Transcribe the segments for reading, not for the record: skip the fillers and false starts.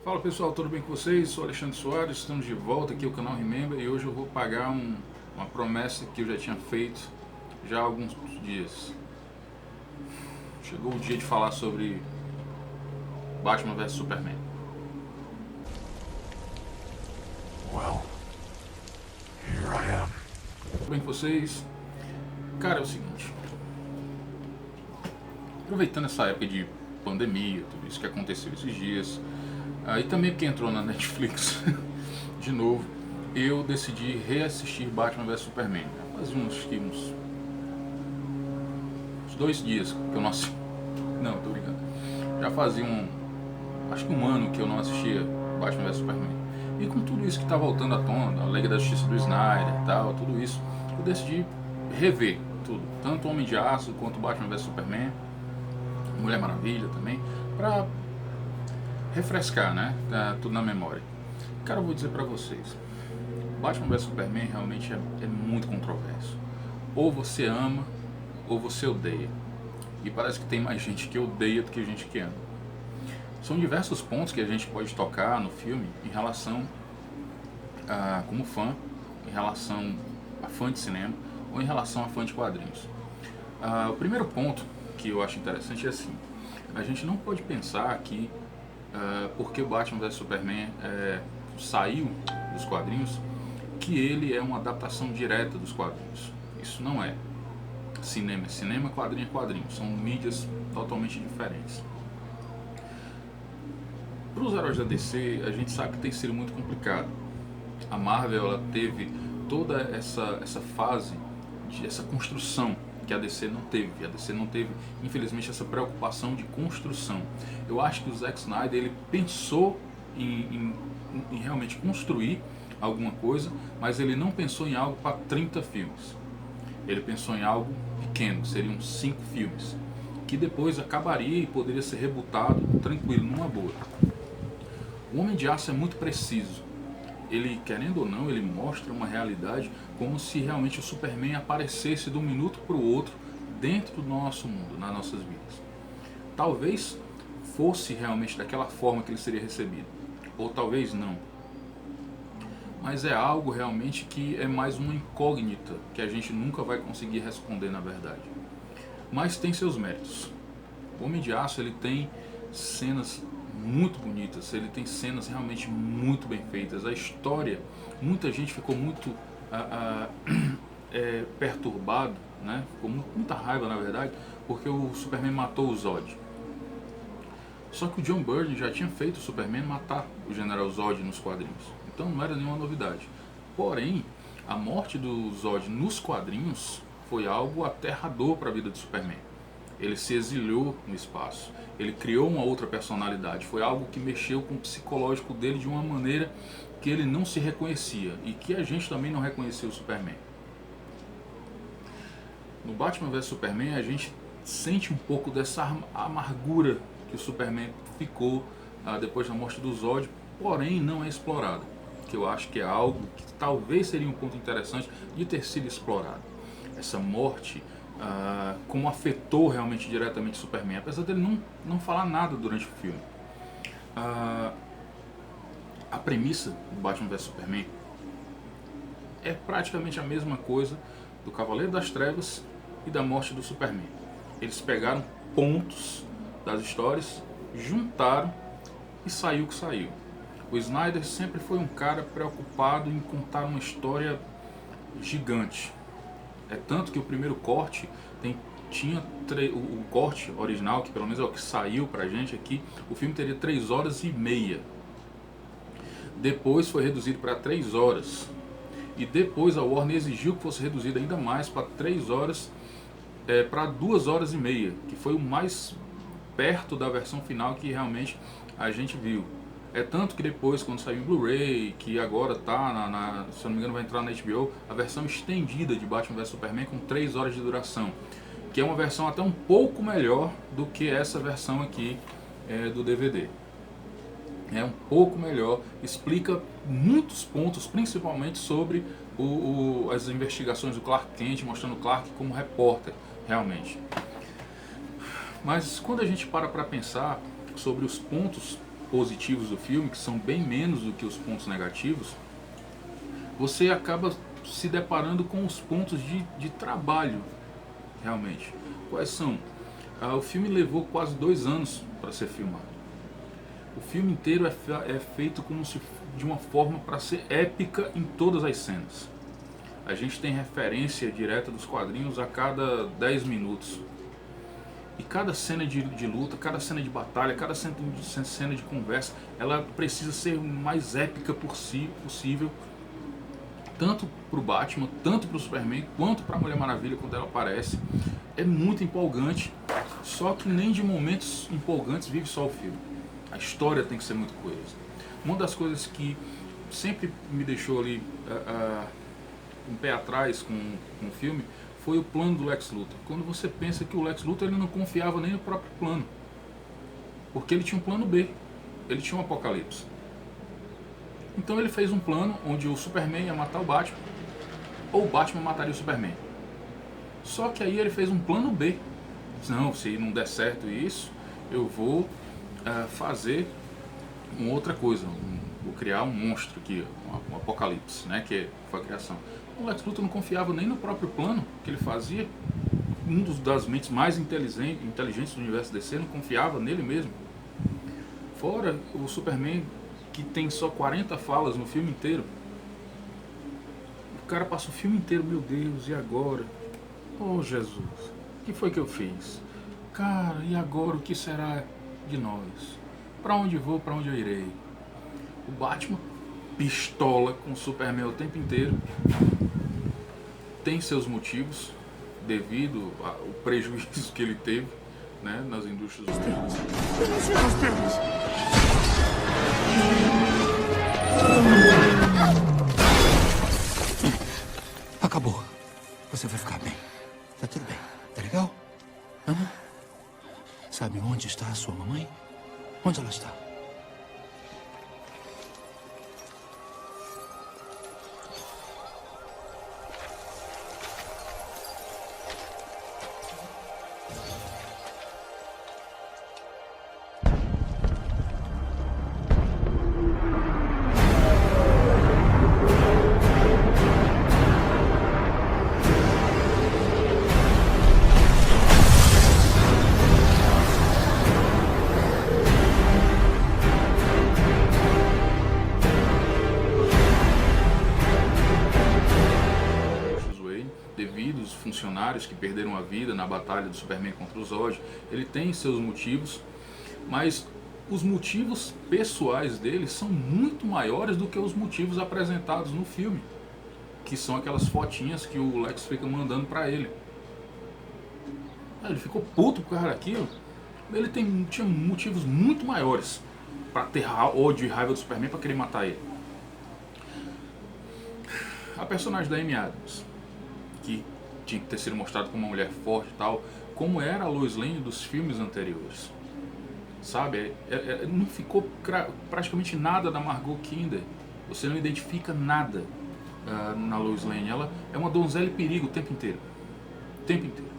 Fala pessoal, tudo bem com vocês? Sou Alexandre Soares, estamos de volta aqui ao canal Remember e hoje eu vou pagar uma promessa que eu já tinha feito já há alguns dias. Chegou o dia de falar sobre Batman vs Superman. Well, here I am. Tudo bem com vocês? Cara, é o seguinte, aproveitando essa época de pandemia, tudo isso que aconteceu esses dias, e também porque entrou na Netflix de novo, eu decidi reassistir Batman vs Superman. Faz uns 2 dias que eu não assisti. Não, tô brincando. Já fazia acho que um ano que eu não assistia Batman vs Superman. E com tudo isso que tá voltando à tona, a Liga da Justiça do Snyder e tal, tudo isso, eu decidi rever tudo. Tanto Homem de Aço quanto Batman vs Superman, Mulher Maravilha também, pra refrescar, né? Tá tudo na memória. Cara, eu vou dizer pra vocês, Batman vs Superman realmente é muito controverso. Ou você ama, ou você odeia. E parece que tem mais gente que odeia do que gente que ama. São diversos pontos que a gente pode tocar no filme em relação a, como fã, em relação a fã de cinema ou em relação a fã de quadrinhos. O primeiro ponto que eu acho interessante é assim: a gente não pode pensar que porque o Batman vs Superman saiu dos quadrinhos, que ele é uma adaptação direta dos quadrinhos. Isso não é. Cinema é cinema, quadrinho é quadrinho. São mídias totalmente diferentes. Para os heróis da DC, a gente sabe que tem sido muito complicado. A Marvel ela teve toda essa fase, essa construção que a DC não teve. A DC não teve, infelizmente, essa preocupação de construção. Eu acho que o Zack Snyder ele pensou em realmente construir alguma coisa, mas ele não pensou em algo para 30 filmes. Ele pensou em algo pequeno, seriam 5 filmes, que depois acabaria e poderia ser rebutado tranquilo, numa boa. O Homem de Aço é muito preciso. Ele, querendo ou não, ele mostra uma realidade como se realmente o Superman aparecesse de um minuto para o outro dentro do nosso mundo, nas nossas vidas. Talvez fosse realmente daquela forma que ele seria recebido, ou talvez não. Mas é algo realmente que é mais uma incógnita que a gente nunca vai conseguir responder, na verdade. Mas tem seus méritos. O Homem de Aço ele tem cenas muito bonitas, ele tem cenas realmente muito bem feitas. A história, muita gente ficou muito perturbado, né? Ficou muita raiva, na verdade, porque o Superman matou o Zod. Só que o John Byrne já tinha feito o Superman matar o General Zod nos quadrinhos. Então não era nenhuma novidade. Porém, a morte do Zod nos quadrinhos foi algo aterrador para a vida do Superman. Ele se exiliou no espaço. Ele criou uma outra personalidade. Foi algo que mexeu com o psicológico dele de uma maneira que ele não se reconhecia. E que a gente também não reconheceu o Superman. No Batman vs Superman a gente sente um pouco dessa amargura que o Superman ficou depois da morte do Zod, porém não é explorado. Que eu acho que é algo que talvez seria um ponto interessante de ter sido explorado. Essa morte, como afetou realmente diretamente o Superman, apesar dele não falar nada durante o filme. A premissa do Batman vs Superman é praticamente a mesma coisa do Cavaleiro das Trevas e da morte do Superman. Eles pegaram pontos das histórias, juntaram e saiu o que saiu. O Snyder sempre foi um cara preocupado em contar uma história gigante. É tanto que o primeiro corte tinha o corte original, que pelo menos é o que saiu pra gente aqui, o filme teria 3 horas e meia. Depois foi reduzido para 3 horas. E depois a Warner exigiu que fosse reduzido ainda mais para 3 horas, para 2 horas e meia, que foi o mais perto da versão final que realmente a gente viu. É tanto que depois, quando saiu o Blu-ray, que agora tá, se eu não me engano vai entrar na HBO, a versão estendida de Batman vs Superman com 3 horas de duração, que é uma versão até um pouco melhor do que essa versão aqui do DVD. É um pouco melhor, explica muitos pontos, principalmente sobre as investigações do Clark Kent, mostrando o Clark como repórter, realmente. Mas quando a gente para pensar sobre os pontos positivos do filme, que são bem menos do que os pontos negativos, você acaba se deparando com os pontos de trabalho, realmente. Quais são? O filme levou quase 2 anos para ser filmado. O filme inteiro é feito como se, de uma forma para ser épica em todas as cenas. A gente tem referência direta dos quadrinhos a cada 10 minutos. E cada cena de luta, cada cena de batalha, cada cena de conversa, ela precisa ser o mais épica possível, tanto para o Batman, tanto para o Superman, quanto para a Mulher Maravilha quando ela aparece. É muito empolgante, só que nem de momentos empolgantes vive só o filme. A história tem que ser muito coesa. Uma das coisas que sempre me deixou ali um pé atrás com o filme foi o plano do Lex Luthor. Quando você pensa que o Lex Luthor ele não confiava nem no próprio plano, porque ele tinha um plano B, ele tinha um apocalipse. Então ele fez um plano onde o Superman ia matar o Batman, ou o Batman mataria o Superman. Só que aí ele fez um plano B. Não, se não der certo isso, eu vou fazer uma outra coisa, vou criar um monstro aqui, um apocalipse, né, que foi a criação. O Lex Luthor não confiava nem no próprio plano que ele fazia. Das mentes mais inteligentes do universo DC não confiava nele mesmo. Fora o Superman, que tem só 40 falas no filme inteiro. O cara passa o filme inteiro, meu Deus, e agora? Oh Jesus, o que foi que eu fiz? Cara, e agora o que será de nós? Para onde vou, para onde eu irei? O Batman pistola com o Superman o tempo inteiro. Tem seus motivos devido ao prejuízo que ele teve, né, nas indústrias. Acabou. Você vai ficar bem. Tá tudo bem. Tá legal? Hã? Sabe onde está a sua mamãe? Onde ela está? Devido aos funcionários que perderam a vida na batalha do Superman contra o Zod, ele tem seus motivos, mas os motivos pessoais dele são muito maiores do que os motivos apresentados no filme, que são aquelas fotinhas que o Lex fica mandando pra ele. Ele ficou puto por causa daquilo. Ele tinha motivos muito maiores para ter ódio e raiva do Superman, para querer matar ele. A personagem da Amy Adams, que tinha que ter sido mostrado como uma mulher forte e tal, como era a Lois Lane dos filmes anteriores, sabe? Não ficou praticamente nada da Margot Kidder. Você não identifica nada na Lois Lane. Ela é uma donzela em perigo o tempo inteiro. O tempo inteiro.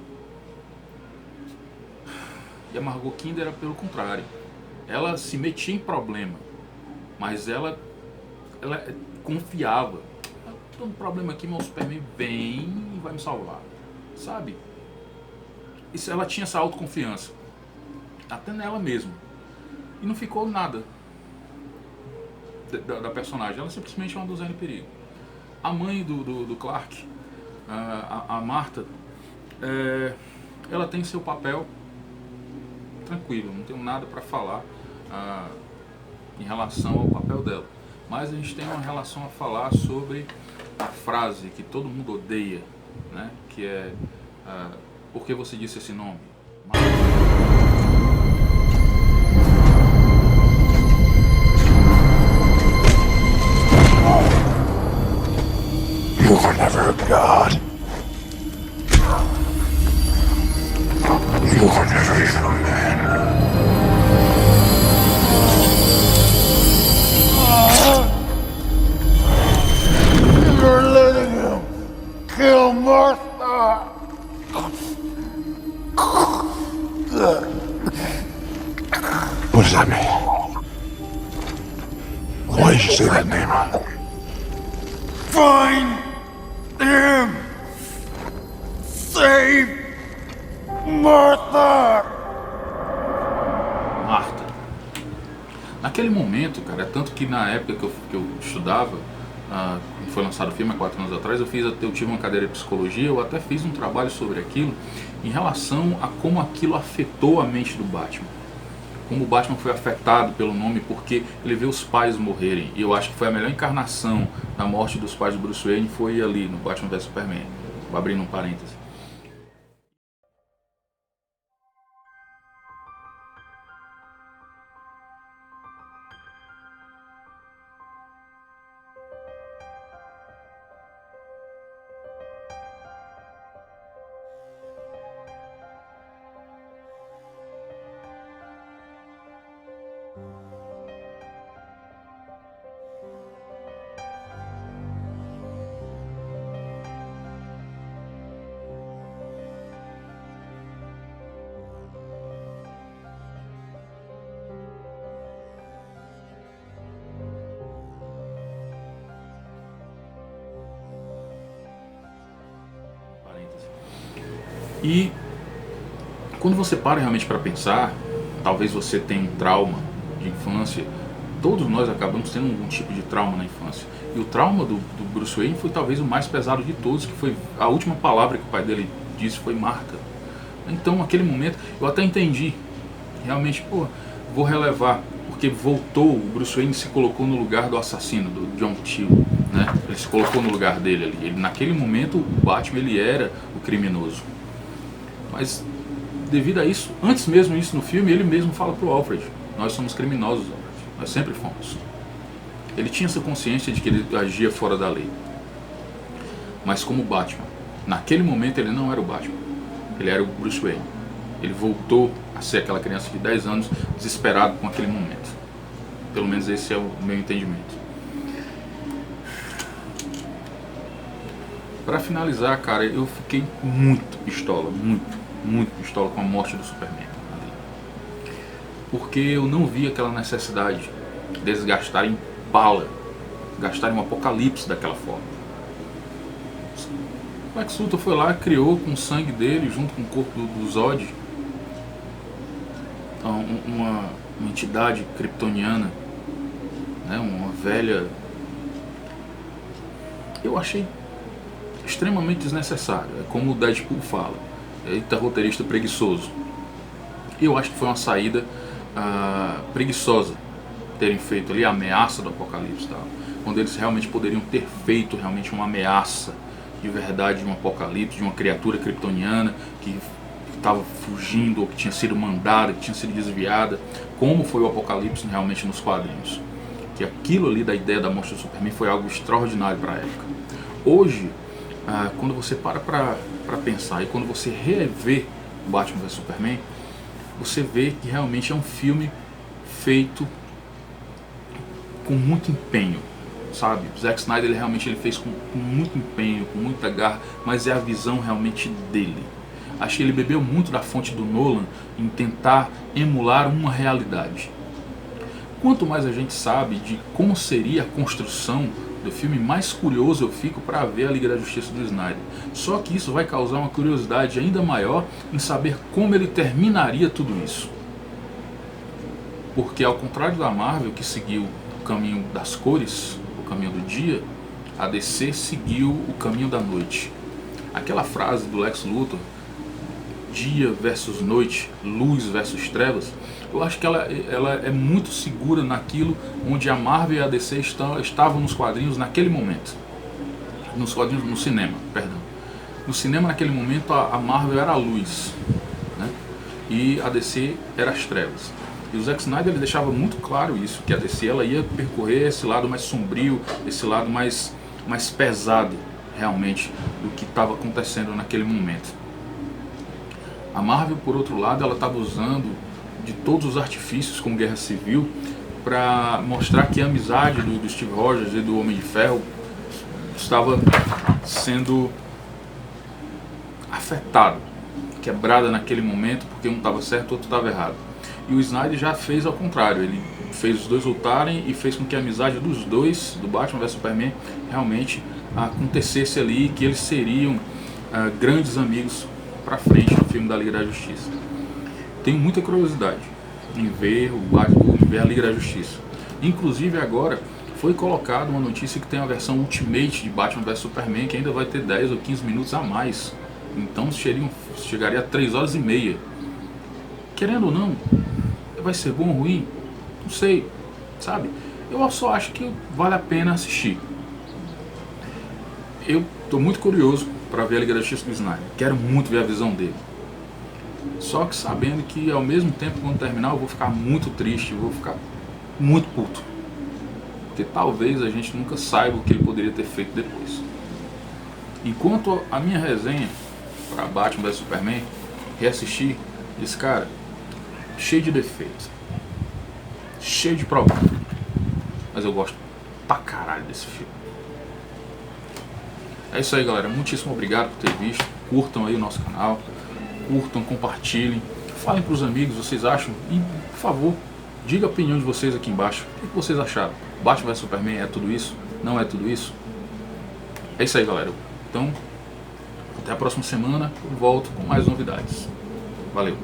E a Margot Kidder era pelo contrário. Ela se metia em problema, mas ela confiava. Tô um problema aqui, meu Superman vem e vai me salvar, sabe? Isso, ela tinha essa autoconfiança, até nela mesma, e não ficou nada da personagem. Ela simplesmente é uma donzela em perigo. A mãe do Clark, a Martha, ela tem seu papel tranquilo, não tenho nada para falar em relação ao papel dela, mas a gente tem uma relação a falar sobre a frase que todo mundo odeia, né? Que é por que você disse esse nome? You were never a god. You were never even a man. You're letting him kill Martha. Why did you say that name? Find him! Save Martha! Marta. Naquele momento, cara, é tanto que na época que eu estudava, quando foi lançado o filme há 4 anos atrás, eu tive uma cadeira de psicologia, eu até fiz um trabalho sobre aquilo, em relação a como aquilo afetou a mente do Batman. Como o Batman foi afetado pelo nome, porque ele vê os pais morrerem. E eu acho que foi a melhor encarnação da morte dos pais do Bruce Wayne, foi ali, no Batman vs Superman. Vou abrindo um parêntese. E quando você para realmente para pensar, talvez você tenha um trauma de infância, todos nós acabamos tendo algum tipo de trauma na infância. E o trauma do Bruce Wayne foi talvez o mais pesado de todos, que foi a última palavra que o pai dele disse foi Marta. Então naquele momento eu até entendi, realmente, pô, vou relevar, porque voltou, o Bruce Wayne se colocou no lugar do assassino, do John Till, né? Ele se colocou no lugar dele ali. Ele, naquele momento o Batman ele era o criminoso. Mas devido a isso, antes mesmo isso no filme, ele mesmo fala pro Alfred: nós somos criminosos, Alfred. Nós sempre fomos. Ele tinha essa consciência de que ele agia fora da lei. Mas como Batman, naquele momento ele não era o Batman. Ele era o Bruce Wayne. Ele voltou a ser aquela criança de 10 anos, desesperado com aquele momento. Pelo menos esse é o meu entendimento. Pra finalizar, cara, eu fiquei muito pistola, muito pistola com a morte do Superman. Porque eu não vi aquela necessidade deles gastarem bala, gastarem um apocalipse daquela forma. O Lex Luthor foi lá, criou com o sangue dele, junto com o corpo do Zod, uma entidade kryptoniana, né, uma velha. Eu achei extremamente desnecessário. É como o Deadpool fala: eita, roteirista preguiçoso. Eu acho que foi uma saída preguiçosa terem feito ali a ameaça do apocalipse, tá? Quando eles realmente poderiam ter feito realmente uma ameaça de verdade de um apocalipse, de uma criatura kryptoniana que estava fugindo, ou que tinha sido mandada, que tinha sido desviada, como foi o apocalipse realmente nos quadrinhos. Que aquilo ali da ideia da morte do Superman foi algo extraordinário para a época. Hoje, quando você para pensar, e quando você revê Batman vs Superman, você vê que realmente é um filme feito com muito empenho, sabe? O Zack Snyder ele fez com muito empenho, com muita garra, mas é a visão realmente dele. Acho que ele bebeu muito da fonte do Nolan em tentar emular uma realidade. Quanto mais a gente sabe de como seria a construção do filme, mais curioso eu fico para ver a Liga da Justiça do Snyder. Só que isso vai causar uma curiosidade ainda maior em saber como ele terminaria tudo isso. Porque ao contrário da Marvel, que seguiu o caminho das cores, o caminho do dia, a DC seguiu o caminho da noite. Aquela frase do Lex Luthor, dia versus noite, luz versus trevas, eu acho que ela é muito segura naquilo onde a Marvel e a DC estavam nos quadrinhos naquele momento. Nos quadrinhos, no cinema, perdão. No cinema, naquele momento, a Marvel era a luz, né? E a DC era as trevas. E o Zack Snyder ele deixava muito claro isso, que a DC ela ia percorrer esse lado mais sombrio, esse lado mais pesado, realmente, do que estava acontecendo naquele momento. A Marvel, por outro lado, ela estava usando de todos os artifícios com Guerra Civil para mostrar que a amizade do Steve Rogers e do Homem de Ferro estava sendo afetada, quebrada naquele momento, porque um estava certo, o outro estava errado. E o Snyder já fez ao contrário, ele fez os dois lutarem e fez com que a amizade dos dois, do Batman vs Superman, realmente acontecesse ali, que eles seriam grandes amigos pra frente no filme da Liga da Justiça. Tenho muita curiosidade em ver a Liga da Justiça. Inclusive agora foi colocada uma notícia que tem a versão Ultimate de Batman vs Superman, que ainda vai ter 10 ou 15 minutos a mais. Então chegaria a 3 horas e meia. Querendo ou não, vai ser bom ou ruim? Não sei, sabe? Eu só acho que vale a pena assistir. Eu tô muito curioso para ver a Liga da Justiça do Snyder. Quero muito ver a visão dele. Só que sabendo que ao mesmo tempo, quando terminar, eu vou ficar muito triste, eu vou ficar muito puto. Porque talvez a gente nunca saiba o que ele poderia ter feito depois. Enquanto a minha resenha para Batman vs Superman, reassistir, esse cara, cheio de defeitos, cheio de problema, mas eu gosto pra caralho desse filme. É isso aí, galera, muitíssimo obrigado por ter visto. Curtam aí o nosso canal, curtam, compartilhem, falem pros amigos, vocês acham, e por favor, diga a opinião de vocês aqui embaixo. O que vocês acharam? Batman vs Superman é tudo isso? Não é tudo isso? É isso aí, galera. Então, até a próxima semana, eu volto com mais novidades. Valeu!